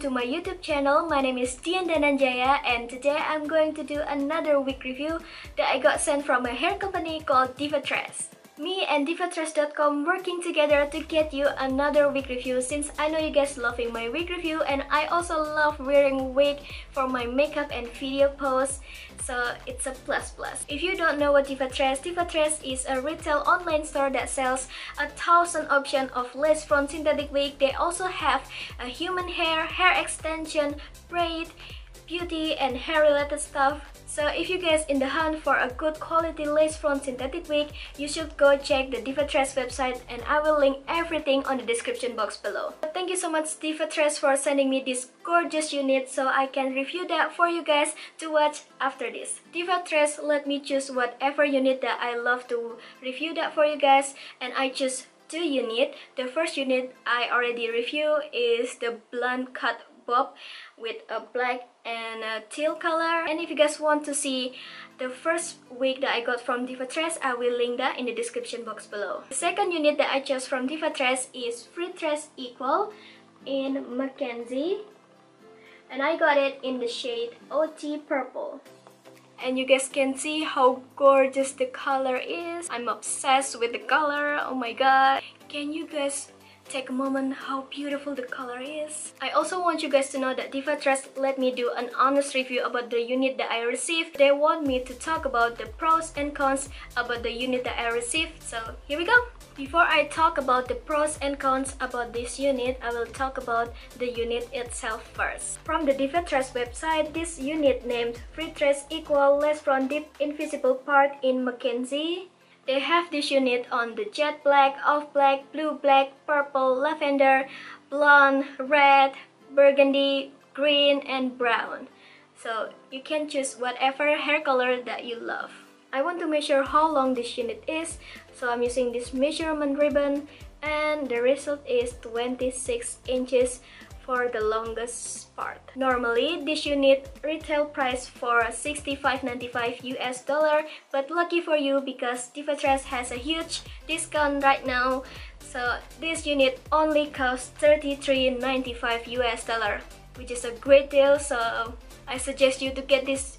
to my YouTube channel. My name is Dian Dananjaya and today I'm going to do another wig review that I got sent from a hair company called Freetress. Me and Freetress.com working together to get you another wig review since I know you guys loving my wig review and I also love wearing wig for my makeup and video posts, so it's a plus. If you don't know what Freetress is a retail online store that sells 1,000 options of lace front synthetic wig. They also have a human hair extension, braid, beauty and hair related stuff. So if you guys in the hunt for a good quality lace front synthetic wig, you should go check the Freetress website and I will link everything on the description box below. Thank you so much Freetress for sending me this gorgeous unit so I can review that for you guys to watch after this. Freetress let me choose whatever unit that I love to review that for you guys, and I choose 2 units. The first unit I already reviewed is the blonde cut bob with a black and a teal color, and if you guys want to see the first wig that I got from Freetress, I will link that in the description box below. The second unit that I chose from Freetress is Freetress Equal in Mackenzie, and I got it in the shade OT Purple. And you guys can see how gorgeous the color is. I'm obsessed with the color. Oh my god, can you guys take a moment how beautiful the color is? I also want you guys to know that Freetress let me do an honest review about the unit that I received. They want me to talk about the pros and cons about the unit that I received, so here we go. Before I talk about the pros and cons about this unit, I will talk about the unit itself first. From the Freetress website, this unit named Freetress Equal Lace Front Deep Invisible Part in Mackenzie. They have this unit on the jet black, off black, blue black, purple, lavender, blonde, red, burgundy, green, and brown. So you can choose whatever hair color that you love. I want to measure how long this unit is, so I'm using this measurement ribbon and the result is 26 inches for the longest part. Normally, this unit retail price for $65.95 US, but lucky for you because Freetress has a huge discount right now, so this unit only costs $33.95 US, which is a great deal, so I suggest you to get this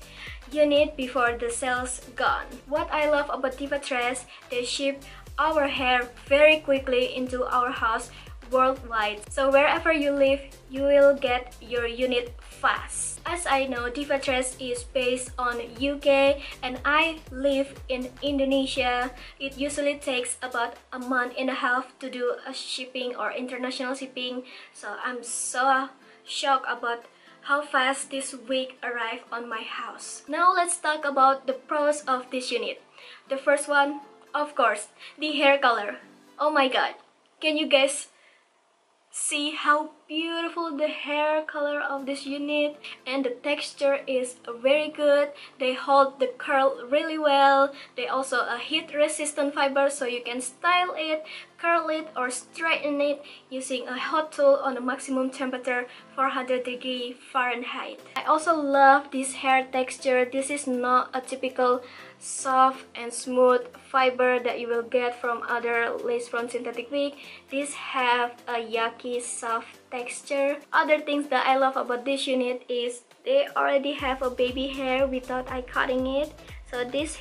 unit before the sale's gone. What I love about Freetress, they ship our hair very quickly into our house worldwide, so wherever you live you will get your unit fast. As I know, Freetress is based on UK and I live in Indonesia. It usually takes about a month and a half to do a shipping or international shipping, so I'm so shocked about how fast this wig arrived on my house. Now let's talk about the pros of this unit. The first one, of course, the hair color. Oh my god, can you guys see how beautiful the hair color of this unit? And the texture is very good. They hold the curl really well. They also a heat resistant fiber, so you can style it, curl it or straighten it using a hot tool on a maximum temperature 400° Fahrenheit. I also love this hair texture. This is not a typical soft and smooth fiber that you will get from other lace front synthetic wig. These have a yucky soft texture. Other things that I love about this unit is they already have a baby hair without I cutting it. So this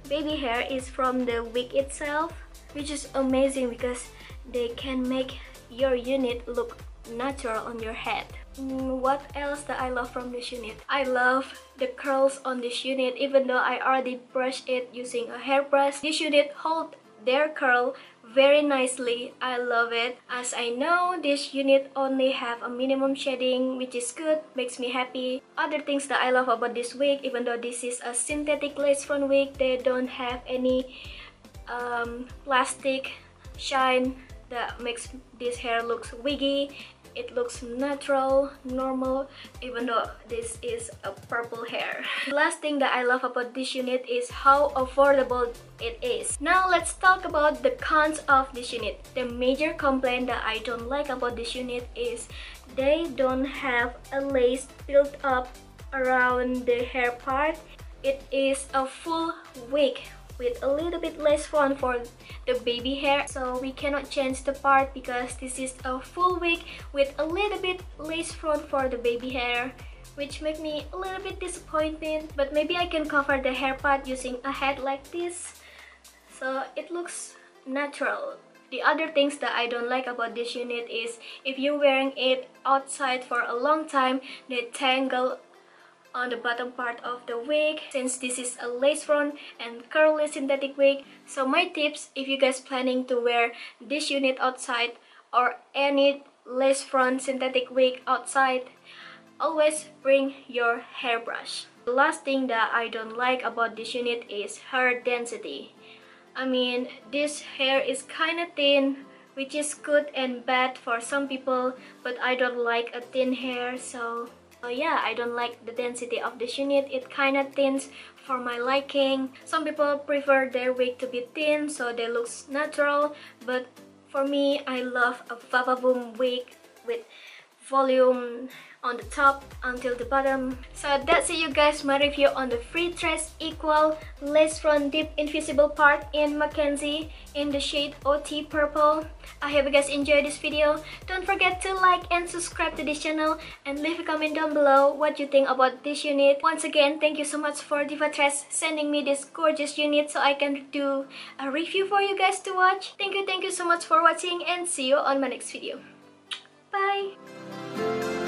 baby hair is from the wig itself, which is amazing because they can make your unit look natural on your head. What else that I love from this unit? I love the curls on this unit. Even though I already brushed it using a hairbrush, this unit holds their curl very nicely. I love it. As I know, this unit only have a minimum shading, which is good, makes me happy. Other things that I love about this wig, even though this is a synthetic lace front wig, they don't have any plastic shine that makes this hair looks wiggy. It looks natural, normal, even though this is a purple hair. The last thing that I love about this unit is how affordable it is. Now let's talk about the cons of this unit. The major complaint that I don't like about this unit is they don't have a lace built up around the hair part. It is a full wig with a little bit less front for the baby hair. So we cannot change the part because this is a full wig with a little bit lace front for the baby hair, which make me a little bit disappointed. But maybe I can cover the hair part using a hat like this, so it looks natural. The other things that I don't like about this unit is if you're wearing it outside for a long time, they tangle on the bottom part of the wig, since this is a lace front and curly synthetic wig. So my tips, if you guys planning to wear this unit outside or any lace front synthetic wig outside, always bring your hairbrush. The last thing that I don't like about this unit is hair density. I mean, this hair is kinda thin, which is good and bad for some people, but I don't like a thin hair, so yeah, I don't like the density of this unit. It kinda thins for my liking. Some people prefer their wig to be thin so they look natural, but for me, I love a Vavaboom wig with volume on the top until the bottom. So that's it, you guys, my review on the Freetress Equal Lace Front Deep Invisible part in Mackenzie in the shade OT Purple. I hope you guys enjoyed this video. Don't forget to like and subscribe to this channel and leave a comment down below what you think about this unit. Once again, thank you so much for Divatress sending me this gorgeous unit so I can do a review for you guys to watch. Thank you so much for watching, and see you on my next video. Bye!